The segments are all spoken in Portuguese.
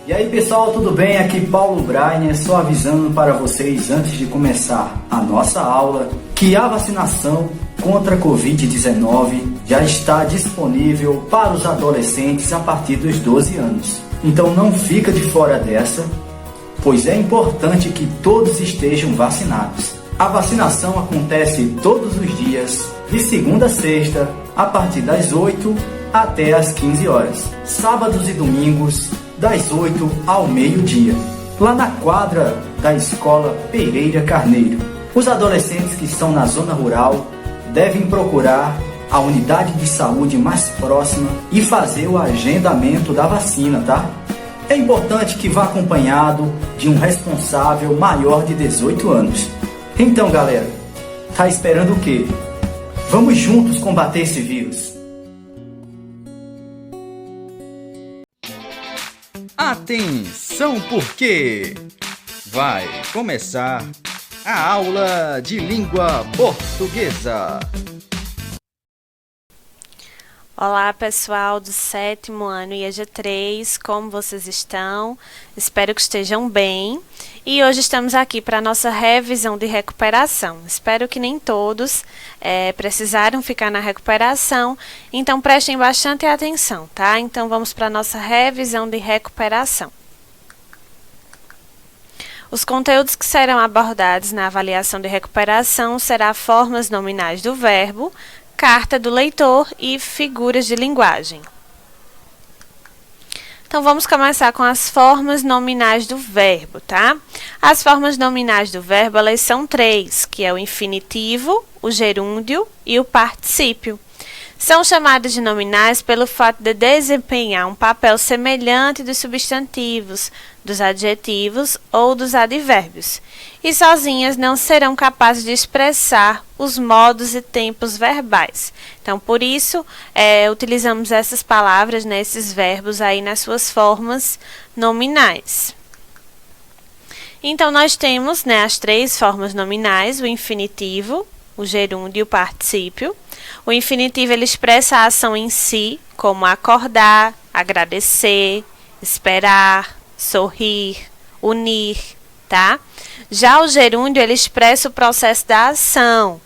E aí pessoal, tudo bem? Aqui Paulo Brainer, só avisando para vocês antes de começar a nossa aula que a vacinação contra a Covid-19 já está disponível para os adolescentes a partir dos 12 anos. Então não fica de fora dessa, pois é importante que todos estejam vacinados. A vacinação acontece todos os dias, de segunda a sexta, a partir das 8 até as 15 horas. Sábados e domingos, das 8 ao meio-dia, lá na quadra da Escola Pereira Carneiro. Os adolescentes que estão na zona rural devem procurar a unidade de saúde mais próxima e fazer o agendamento da vacina, tá? É importante que vá acompanhado de um responsável maior de 18 anos. Então, galera, tá esperando o quê? Vamos juntos combater esse vírus. Atenção, porque vai começar a aula de língua portuguesa. Olá pessoal do 7º ano IEJA 3, como vocês estão? Espero que estejam bem. E hoje estamos aqui para a nossa revisão de recuperação. Espero que nem todos precisaram ficar na recuperação, então prestem bastante atenção, tá? Então vamos para a nossa revisão de recuperação. Os conteúdos que serão abordados na avaliação de recuperação serão formas nominais do verbo, carta do leitor e figuras de linguagem. Então, vamos começar com as formas nominais do verbo, tá? As formas nominais do verbo, elas são 3, que é o infinitivo, o gerúndio e o particípio. São chamadas de nominais pelo fato de desempenhar um papel semelhante dos substantivos, dos adjetivos ou dos advérbios, e sozinhas não serão capazes de expressar os modos e tempos verbais. Então, por isso, utilizamos essas palavras, né, esses verbos aí nas suas formas nominais. Então, nós temos, né, as 3 formas nominais, o infinitivo, o gerúndio e o particípio. O infinitivo, ele expressa a ação em si, como acordar, agradecer, esperar, sorrir, unir, tá? Já o gerúndio, ele expressa o processo da ação.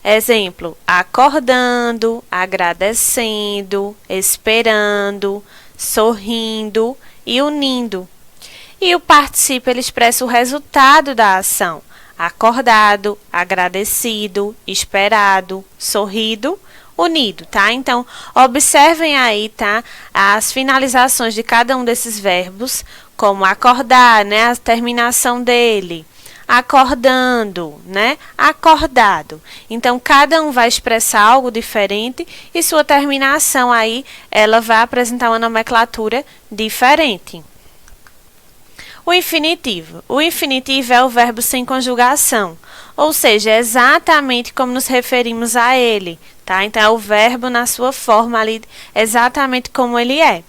Exemplo, acordando, agradecendo, esperando, sorrindo e unindo. E o particípio, ele expressa o resultado da ação. Acordado, agradecido, esperado, sorrido, unido, tá? Então, observem aí, tá? As finalizações de cada um desses verbos, como acordar, né? A terminação dele. Acordando, né? Acordado. Então, cada um vai expressar algo diferente e sua terminação aí, ela vai apresentar uma nomenclatura diferente. O infinitivo. O infinitivo é o verbo sem conjugação, ou seja, é exatamente como nos referimos a ele, tá? Então, é o verbo na sua forma ali, exatamente como ele é.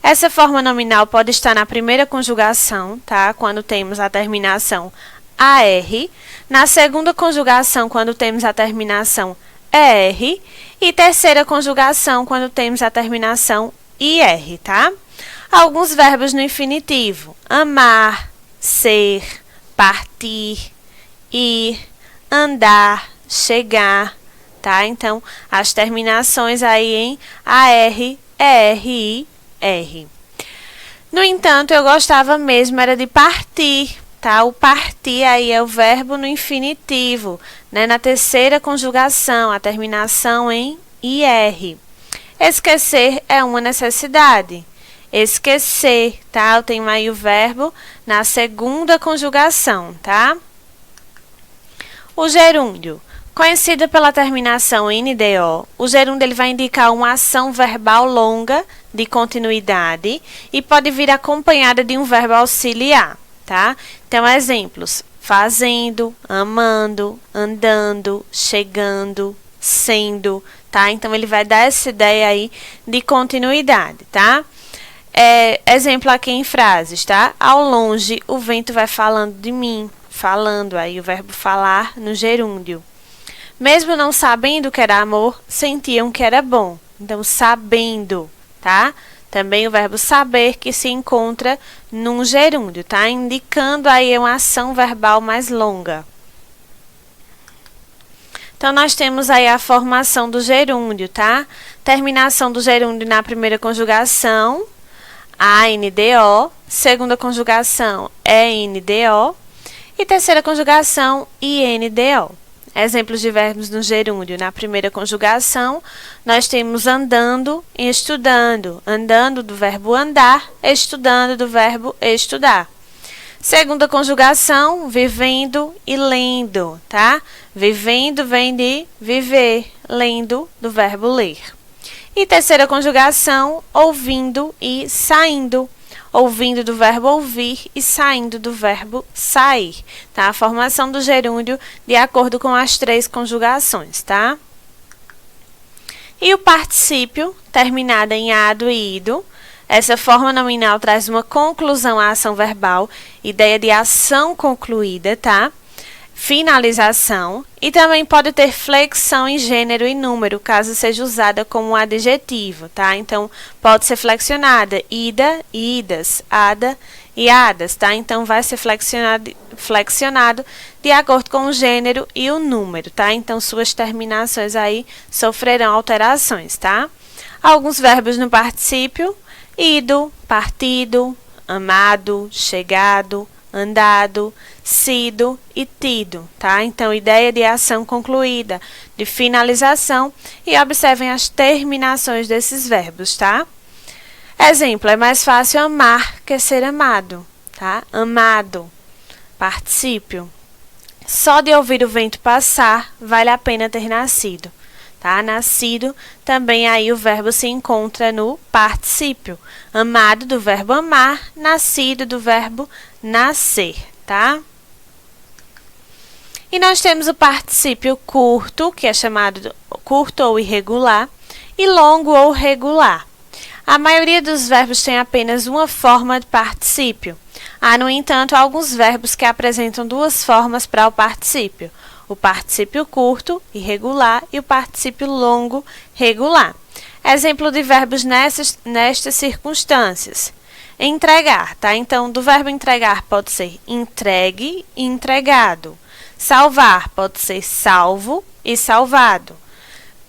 Essa forma nominal pode estar na primeira conjugação, tá? Quando temos a terminação AR, na segunda conjugação, quando temos a terminação ER, e terceira conjugação, quando temos a terminação IR, tá? Alguns verbos no infinitivo: amar, ser, partir, ir, andar, chegar, tá? Então, as terminações aí em AR, ER e R. No entanto, eu gostava mesmo era de partir, tá? O partir aí é o verbo no infinitivo, né? Na terceira conjugação, a terminação em IR. Esquecer é uma necessidade. Esquecer, tá? Eu tenho aí o verbo na segunda conjugação, tá? O gerúndio, conhecido pela terminação NDO, o gerúndio ele vai indicar uma ação verbal longa de continuidade e pode vir acompanhada de um verbo auxiliar, tá? Então, exemplos: fazendo, amando, andando, chegando, sendo, tá? Então, ele vai dar essa ideia aí de continuidade, tá? Exemplo aqui em frases, tá? Ao longe, o vento vai falando de mim. Falando, aí o verbo falar no gerúndio. Mesmo não sabendo que era amor, sentiam que era bom. Então, sabendo, tá? Também o verbo saber, que se encontra num gerúndio, tá? Indicando aí uma ação verbal mais longa. Então, nós temos aí a formação do gerúndio, tá? Terminação do gerúndio na primeira conjugação, ANDO. Segunda conjugação, ENDO. E terceira conjugação, INDO. Exemplos de verbos no gerúndio. Na primeira conjugação, nós temos andando e estudando. Andando do verbo andar, estudando do verbo estudar. Segunda conjugação, vivendo e lendo, tá? Vivendo vem de viver, lendo do verbo ler. E terceira conjugação, ouvindo e saindo. Ouvindo do verbo ouvir e saindo do verbo sair, tá? A formação do gerúndio de acordo com as três conjugações, tá? E o particípio, terminado em ado e ido. Essa forma nominal traz uma conclusão à ação verbal, ideia de ação concluída, tá? Finalização, e também pode ter flexão em gênero e número, caso seja usada como um adjetivo, tá? Então, pode ser flexionada, ida, idas, ada e adas, tá? Então, vai ser flexionado de acordo com o gênero e o número, tá? Então, suas terminações aí sofrerão alterações, tá? Alguns verbos no particípio: ido, partido, amado, chegado, andado, sido e tido, tá? Então, ideia de ação concluída, de finalização, e observem as terminações desses verbos, tá? Exemplo, é mais fácil amar que ser amado, tá? Amado, particípio. Só de ouvir o vento passar, vale a pena ter nascido, tá? Nascido, também aí o verbo se encontra no particípio. Amado do verbo amar, nascido do verbo nascer, tá? E nós temos o particípio curto, que é chamado de curto ou irregular, e longo ou regular. A maioria dos verbos tem apenas uma forma de particípio. Há, no entanto, alguns verbos que apresentam duas formas para o particípio: o particípio curto, irregular, e o particípio longo, regular. Exemplo de verbos nestas circunstâncias: entregar, tá? Então, do verbo entregar pode ser entregue e entregado. Salvar pode ser salvo e salvado.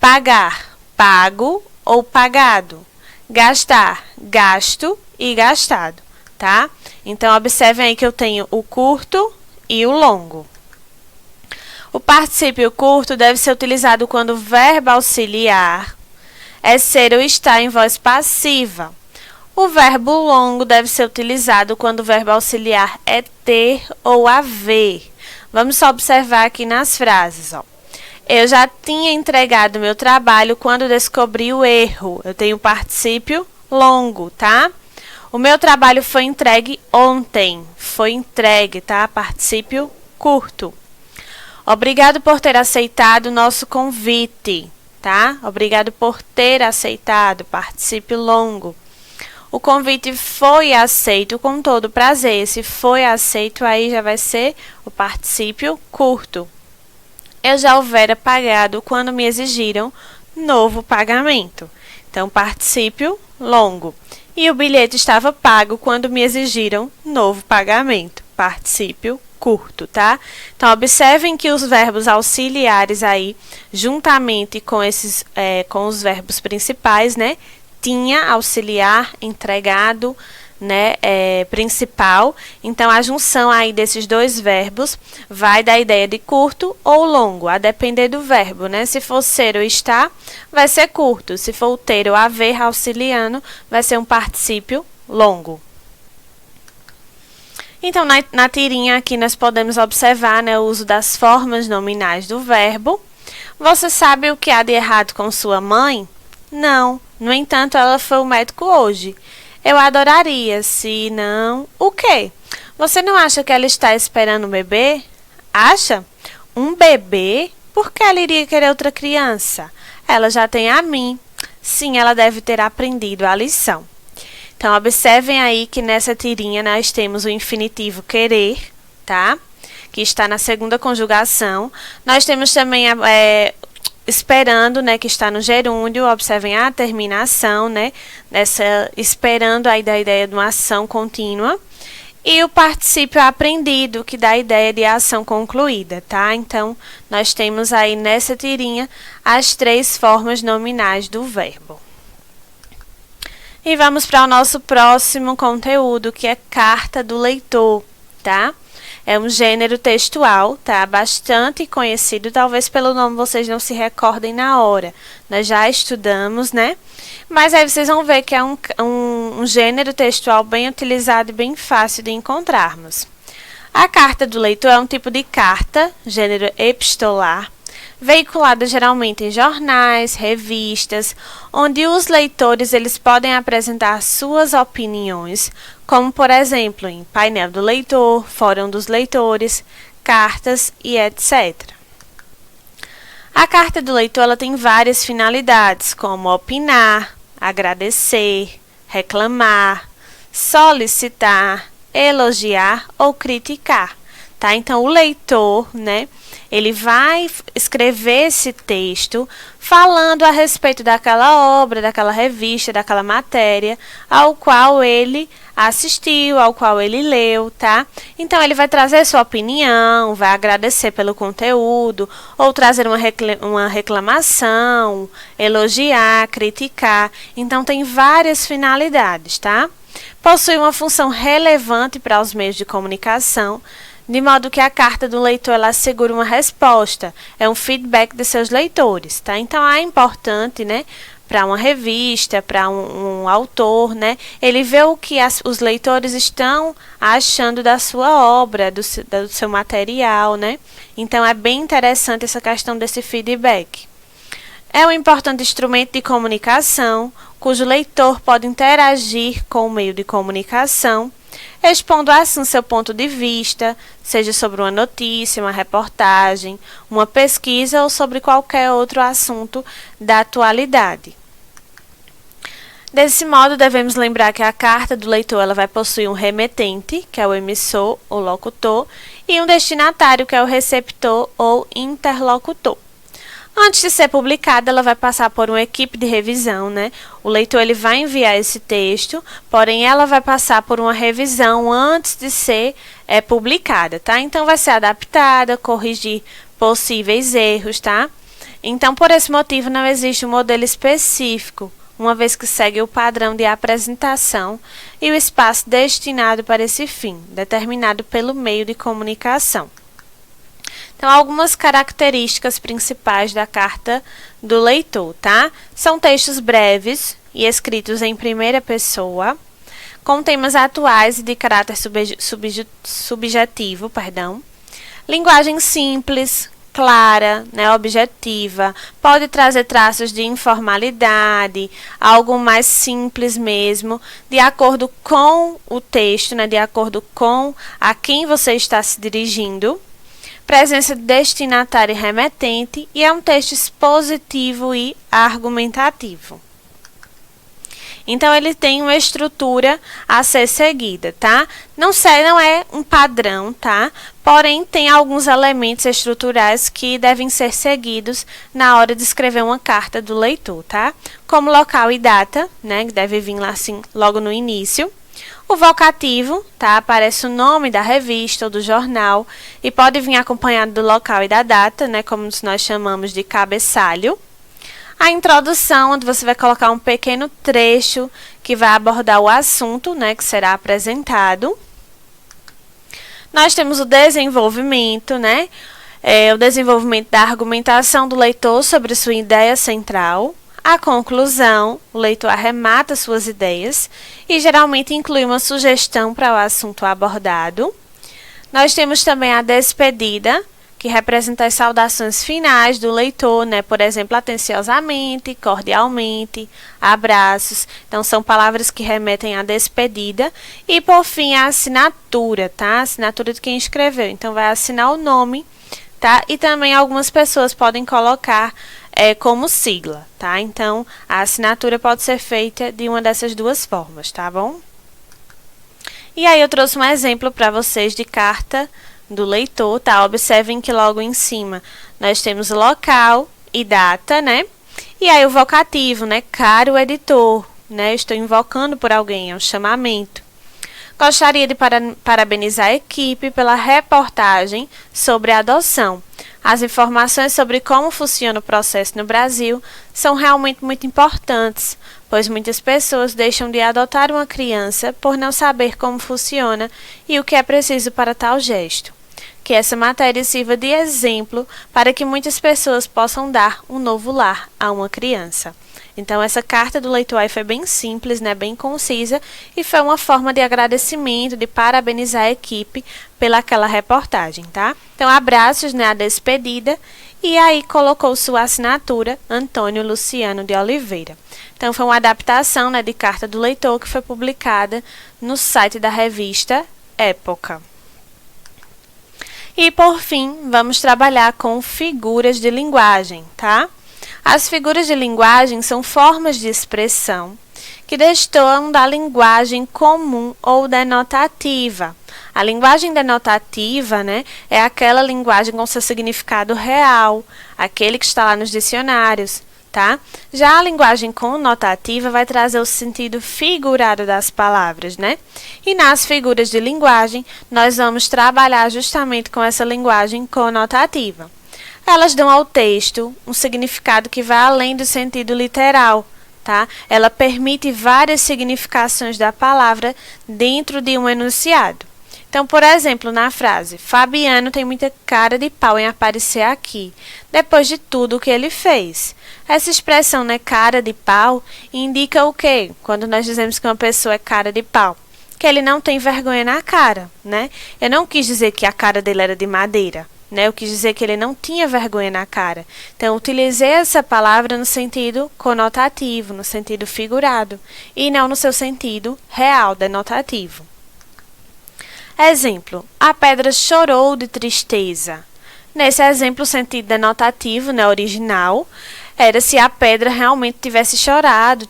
Pagar, pago ou pagado. Gastar, gasto e gastado, tá? Então, observem aí que eu tenho o curto e o longo. O particípio curto deve ser utilizado quando o verbo auxiliar é ser ou estar em voz passiva. O verbo longo deve ser utilizado quando o verbo auxiliar é ter ou haver. Vamos só observar aqui nas frases, ó. Eu já tinha entregado meu trabalho quando descobri o erro. Eu tenho o particípio longo, tá? O meu trabalho foi entregue ontem. Foi entregue, tá? Particípio curto. Obrigado por ter aceitado o nosso convite, tá? Obrigado por ter aceitado, particípio longo. O convite foi aceito com todo prazer. Se foi aceito, aí já vai ser o particípio curto. Eu já houvera pagado quando me exigiram novo pagamento. Então, particípio longo. E o bilhete estava pago quando me exigiram novo pagamento. Particípio curto, tá? Então, observem que os verbos auxiliares aí, juntamente com com os verbos principais, né? Tinha, auxiliar, entregado, né, principal. Então, a junção aí desses dois verbos vai dar a ideia de curto ou longo, a depender do verbo, né? Se for ser ou estar, vai ser curto. Se for o ter ou haver auxiliando, vai ser um particípio longo. Então, na tirinha aqui nós podemos observar, né, o uso das formas nominais do verbo. Você sabe o que há de errado com sua mãe? Não. No entanto, ela foi ao médico hoje. Eu adoraria, se não... O quê? Você não acha que ela está esperando um bebê? Acha? Um bebê? Por que ela iria querer outra criança? Ela já tem a mim. Sim, ela deve ter aprendido a lição. Então, observem aí que nessa tirinha nós temos o infinitivo querer, tá? Que está na segunda conjugação. Nós temos também esperando, né, que está no gerúndio, observem a terminação, né, esperando aí da ideia de uma ação contínua. E o particípio aprendido, que dá a ideia de ação concluída, tá? Então, nós temos aí nessa tirinha as 3 formas nominais do verbo. E vamos para o nosso próximo conteúdo, que é carta do leitor, tá? É um gênero textual, tá? Bastante conhecido, talvez pelo nome vocês não se recordem na hora. Nós já estudamos, né? Mas aí vocês vão ver que é um gênero textual bem utilizado e bem fácil de encontrarmos. A carta do leitor é um tipo de carta, gênero epistolar, veiculada geralmente em jornais, revistas, onde os leitores eles podem apresentar suas opiniões, como por exemplo em painel do leitor, fórum dos leitores, cartas e etc. A carta do leitor ela tem várias finalidades, como opinar, agradecer, reclamar, solicitar, elogiar ou criticar. Tá? Então, o leitor, né, ele vai escrever esse texto falando a respeito daquela obra, daquela revista, daquela matéria, ao qual ele assistiu, ao qual ele leu, tá? Então, ele vai trazer sua opinião, vai agradecer pelo conteúdo, ou trazer uma reclamação, elogiar, criticar. Então, tem várias finalidades, tá? Possui uma função relevante para os meios de comunicação, de modo que a carta do leitor ela assegura uma resposta, é um feedback de seus leitores, tá? Então, é importante, né, para uma revista, para um autor, né, ele vê o que os leitores estão achando da sua obra, do seu material, né? Então, é bem interessante essa questão desse feedback. É um importante instrumento de comunicação, cujo leitor pode interagir com o meio de comunicação, expondo assim seu ponto de vista, seja sobre uma notícia, uma reportagem, uma pesquisa ou sobre qualquer outro assunto da atualidade. Desse modo, devemos lembrar que a carta do leitor ela vai possuir um remetente, que é o emissor ou locutor, e um destinatário, que é o receptor ou interlocutor. Antes de ser publicada, ela vai passar por uma equipe de revisão, né? O leitor ele vai enviar esse texto, porém ela vai passar por uma revisão antes de ser publicada, tá? Então, vai ser adaptada, corrigir possíveis erros, tá? Então, por esse motivo, não existe um modelo específico, uma vez que segue o padrão de apresentação e o espaço destinado para esse fim, determinado pelo meio de comunicação. Então, algumas características principais da carta do leitor, tá? São textos breves e escritos em primeira pessoa, com temas atuais e de caráter subjetivo, linguagem simples, clara, né, objetiva, pode trazer traços de informalidade, algo mais simples mesmo, de acordo com o texto, né, de acordo com a quem você está se dirigindo. Presença de destinatário e remetente, e é um texto expositivo e argumentativo. Então, ele tem uma estrutura a ser seguida, tá? Não é um padrão, tá? Porém, tem alguns elementos estruturais que devem ser seguidos na hora de escrever uma carta do leitor, tá? Como local e data, né? Que deve vir lá assim, logo no início. O vocativo, tá? Aparece o nome da revista ou do jornal e pode vir acompanhado do local e da data, né? Como nós chamamos de cabeçalho. A introdução, onde você vai colocar um pequeno trecho que vai abordar o assunto, né? Que será apresentado. Nós temos o desenvolvimento, né? O desenvolvimento da argumentação do leitor sobre sua ideia central. A conclusão, o leitor arremata suas ideias e geralmente inclui uma sugestão para o assunto abordado. Nós temos também a despedida, que representa as saudações finais do leitor, né? Por exemplo, atenciosamente, cordialmente, abraços. Então, são palavras que remetem à despedida. E, por fim, a assinatura, tá? A assinatura de quem escreveu. Então, vai assinar o nome, tá? E também algumas pessoas podem colocar como sigla, tá? Então, a assinatura pode ser feita de uma dessas duas formas, tá bom? E aí, eu trouxe um exemplo para vocês de carta do leitor, tá? Observem que logo em cima nós temos o local e data, né? E aí o vocativo, né? Caro editor, né? Eu estou invocando por alguém, é um chamamento. Gostaria de parabenizar a equipe pela reportagem sobre a adoção. As informações sobre como funciona o processo no Brasil são realmente muito importantes, pois muitas pessoas deixam de adotar uma criança por não saber como funciona e o que é preciso para tal gesto. Que essa matéria sirva de exemplo para que muitas pessoas possam dar um novo lar a uma criança. Então, essa carta do leitor aí foi bem simples, né, bem concisa, e foi uma forma de agradecimento, de parabenizar a equipe pelaquela reportagem, tá? Então, abraços, né, a despedida, e aí colocou sua assinatura, Antônio Luciano de Oliveira. Então, foi uma adaptação, né, de carta do leitor que foi publicada no site da revista Época. E, por fim, vamos trabalhar com figuras de linguagem, tá? As figuras de linguagem são formas de expressão que destoam da linguagem comum ou denotativa. A linguagem denotativa, né, é aquela linguagem com seu significado real, aquele que está lá nos dicionários, tá? Já a linguagem conotativa vai trazer o sentido figurado das palavras, né? E nas figuras de linguagem, nós vamos trabalhar justamente com essa linguagem conotativa. Elas dão ao texto um significado que vai além do sentido literal, tá? Ela permite várias significações da palavra dentro de um enunciado. Então, por exemplo, na frase, Fabiano tem muita cara de pau em aparecer aqui, depois de tudo o que ele fez. Essa expressão, né, cara de pau, indica o quê? Quando nós dizemos que uma pessoa é cara de pau? Que ele não tem vergonha na cara, né? Eu não quis dizer que a cara dele era de madeira, né? Eu quis dizer que ele não tinha vergonha na cara. Então, eu utilizei essa palavra no sentido conotativo, no sentido figurado, e não no seu sentido real, denotativo. Exemplo, a pedra chorou de tristeza. Nesse exemplo, o sentido denotativo, né, original, era se a pedra realmente tivesse chorado,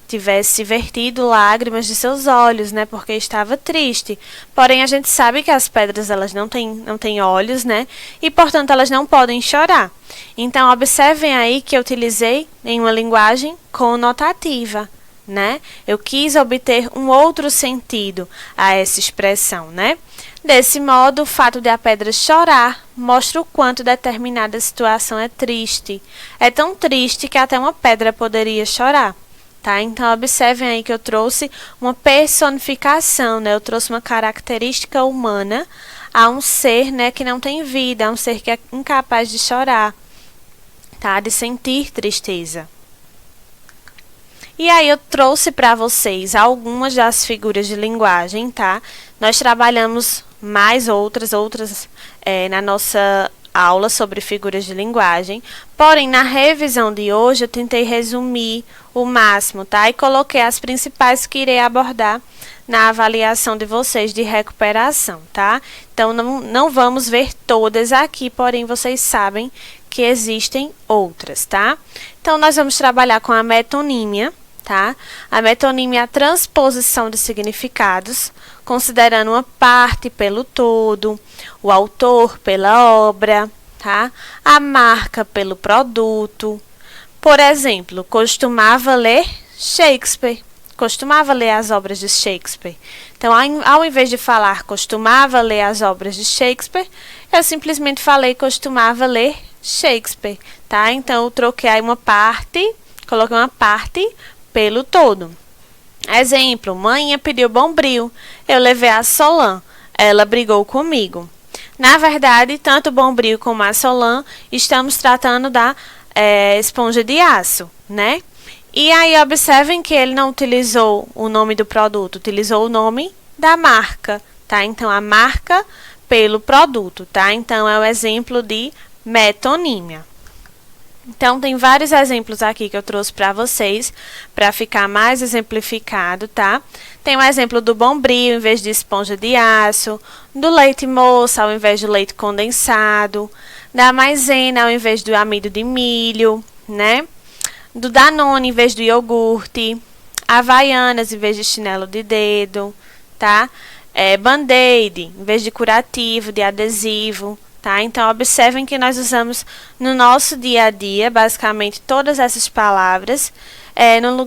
tivesse vertido lágrimas de seus olhos, né, porque estava triste. Porém, a gente sabe que as pedras elas não têm olhos, né, e, portanto, elas não podem chorar. Então, observem aí que eu utilizei em uma linguagem conotativa, né? Eu quis obter um outro sentido a essa expressão, né? Desse modo, o fato de a pedra chorar mostra o quanto determinada situação é triste. É tão triste que até uma pedra poderia chorar, tá? Então, observem aí que eu trouxe uma personificação, né? Eu trouxe uma característica humana a um ser, né, que não tem vida, a um ser que é incapaz de chorar, tá? De sentir tristeza. E aí eu trouxe para vocês algumas das figuras de linguagem, tá? Nós trabalhamos mais outras na nossa aula sobre figuras de linguagem. Porém, na revisão de hoje, eu tentei resumir o máximo, tá? E coloquei as principais que irei abordar na avaliação de vocês de recuperação, tá? Então, não vamos ver todas aqui, porém, vocês sabem que existem outras, tá? Então, nós vamos trabalhar com a metonímia, tá? A metonímia é a transposição de significados, considerando uma parte pelo todo, o autor pela obra, tá? A marca pelo produto. Por exemplo, costumava ler Shakespeare, costumava ler as obras de Shakespeare. Então, ao invés de falar costumava ler as obras de Shakespeare, eu simplesmente falei costumava ler Shakespeare, tá? Então, eu troquei aí uma parte, coloquei uma parte pelo todo. Exemplo, Manhã pediu Bombril, eu levei a Solan, ela brigou comigo. Na verdade, tanto Bombril como a Solan estamos tratando da esponja de aço, né? E aí, observem que ele não utilizou o nome do produto, utilizou o nome da marca, tá? Então, a marca pelo produto, tá? Então, é o exemplo de metonímia. Então, tem vários exemplos aqui que eu trouxe para vocês, para ficar mais exemplificado, tá? Tem o exemplo do Bombril em vez de esponja de aço, do leite moça ao invés de leite condensado, da maisena ao invés do amido de milho, né? Do Danone em vez do iogurte, Havaianas em vez de chinelo de dedo, tá? Band-aid em vez de curativo, de adesivo, tá? Então, observem que nós usamos no nosso dia a dia, basicamente, todas essas palavras,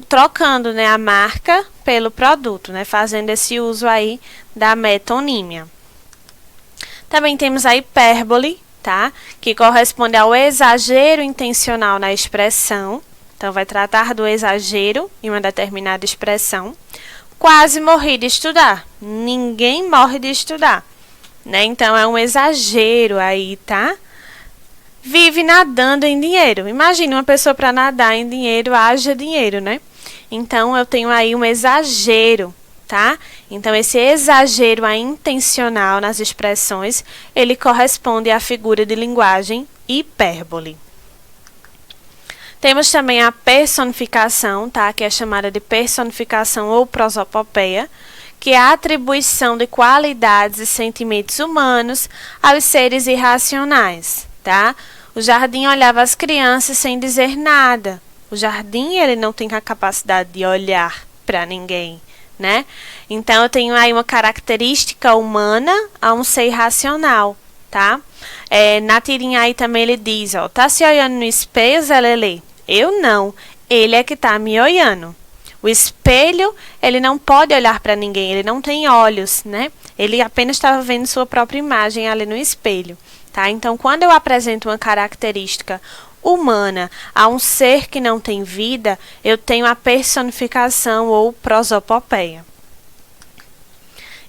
trocando, né, a marca pelo produto, né, fazendo esse uso aí da metonímia. Também temos a hipérbole, tá? Que corresponde ao exagero intencional na expressão. Então, vai tratar do exagero em uma determinada expressão. Quase morri de estudar. Ninguém morre de estudar, né? Então, é um exagero aí, tá? Vive nadando em dinheiro. Imagine uma pessoa para nadar em dinheiro, haja dinheiro, né? Então, eu tenho aí um exagero, tá? Então, esse exagero aí intencional nas expressões, ele corresponde à figura de linguagem hipérbole. Temos também a personificação, tá? Que é chamada de personificação ou prosopopeia, que é a atribuição de qualidades e sentimentos humanos aos seres irracionais, tá? O jardim olhava as crianças sem dizer nada. O jardim, ele não tem a capacidade de olhar para ninguém, né? Então, eu tenho aí uma característica humana a um ser irracional, tá? Na tirinha aí também ele diz, ó, tá se olhando no espelho, Zé Lelê? Eu não, ele é que tá me olhando. O espelho, ele não pode olhar para ninguém, ele não tem olhos, né? Ele apenas estava vendo sua própria imagem ali no espelho, tá? Então, quando eu apresento uma característica humana a um ser que não tem vida, eu tenho a personificação ou prosopopeia.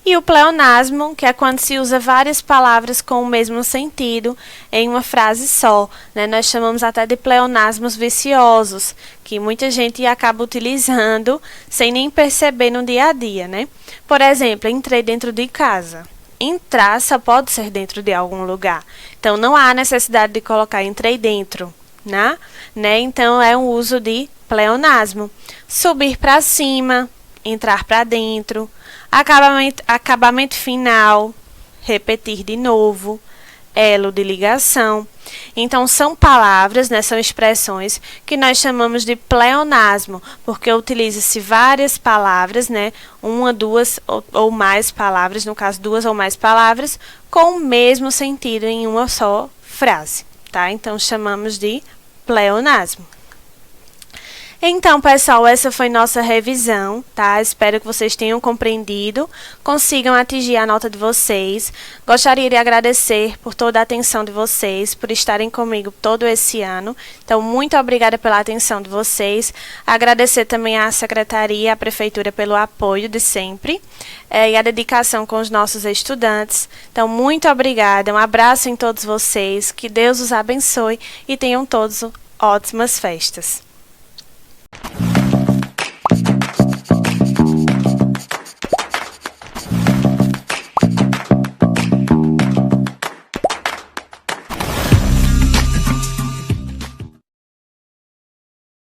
E o pleonasmo, que é quando se usa várias palavras com o mesmo sentido em uma frase só, né? Nós chamamos até de pleonasmos viciosos, que muita gente acaba utilizando sem nem perceber no dia a dia, né? Por exemplo, entrei dentro de casa. Entrar só pode ser dentro de algum lugar. Então, não há necessidade de colocar entrei dentro, né? Então, é um uso de pleonasmo. Subir para cima, entrar para dentro. Acabamento final, repetir de novo, elo de ligação. Então, são palavras, né, são expressões que nós chamamos de pleonasmo, porque utiliza-se várias palavras, né, uma, duas ou mais palavras, no caso, duas ou mais palavras, com o mesmo sentido em uma só frase, tá? Então, chamamos de pleonasmo. Então, pessoal, essa foi nossa revisão, tá? Espero que vocês tenham compreendido, consigam atingir a nota de vocês. Gostaria de agradecer por toda a atenção de vocês, por estarem comigo todo esse ano. Então, muito obrigada pela atenção de vocês. Agradecer também à Secretaria, à Prefeitura pelo apoio de sempre e a dedicação com os nossos estudantes. Então, muito obrigada, um abraço em todos vocês, que Deus os abençoe e tenham todos ótimas festas.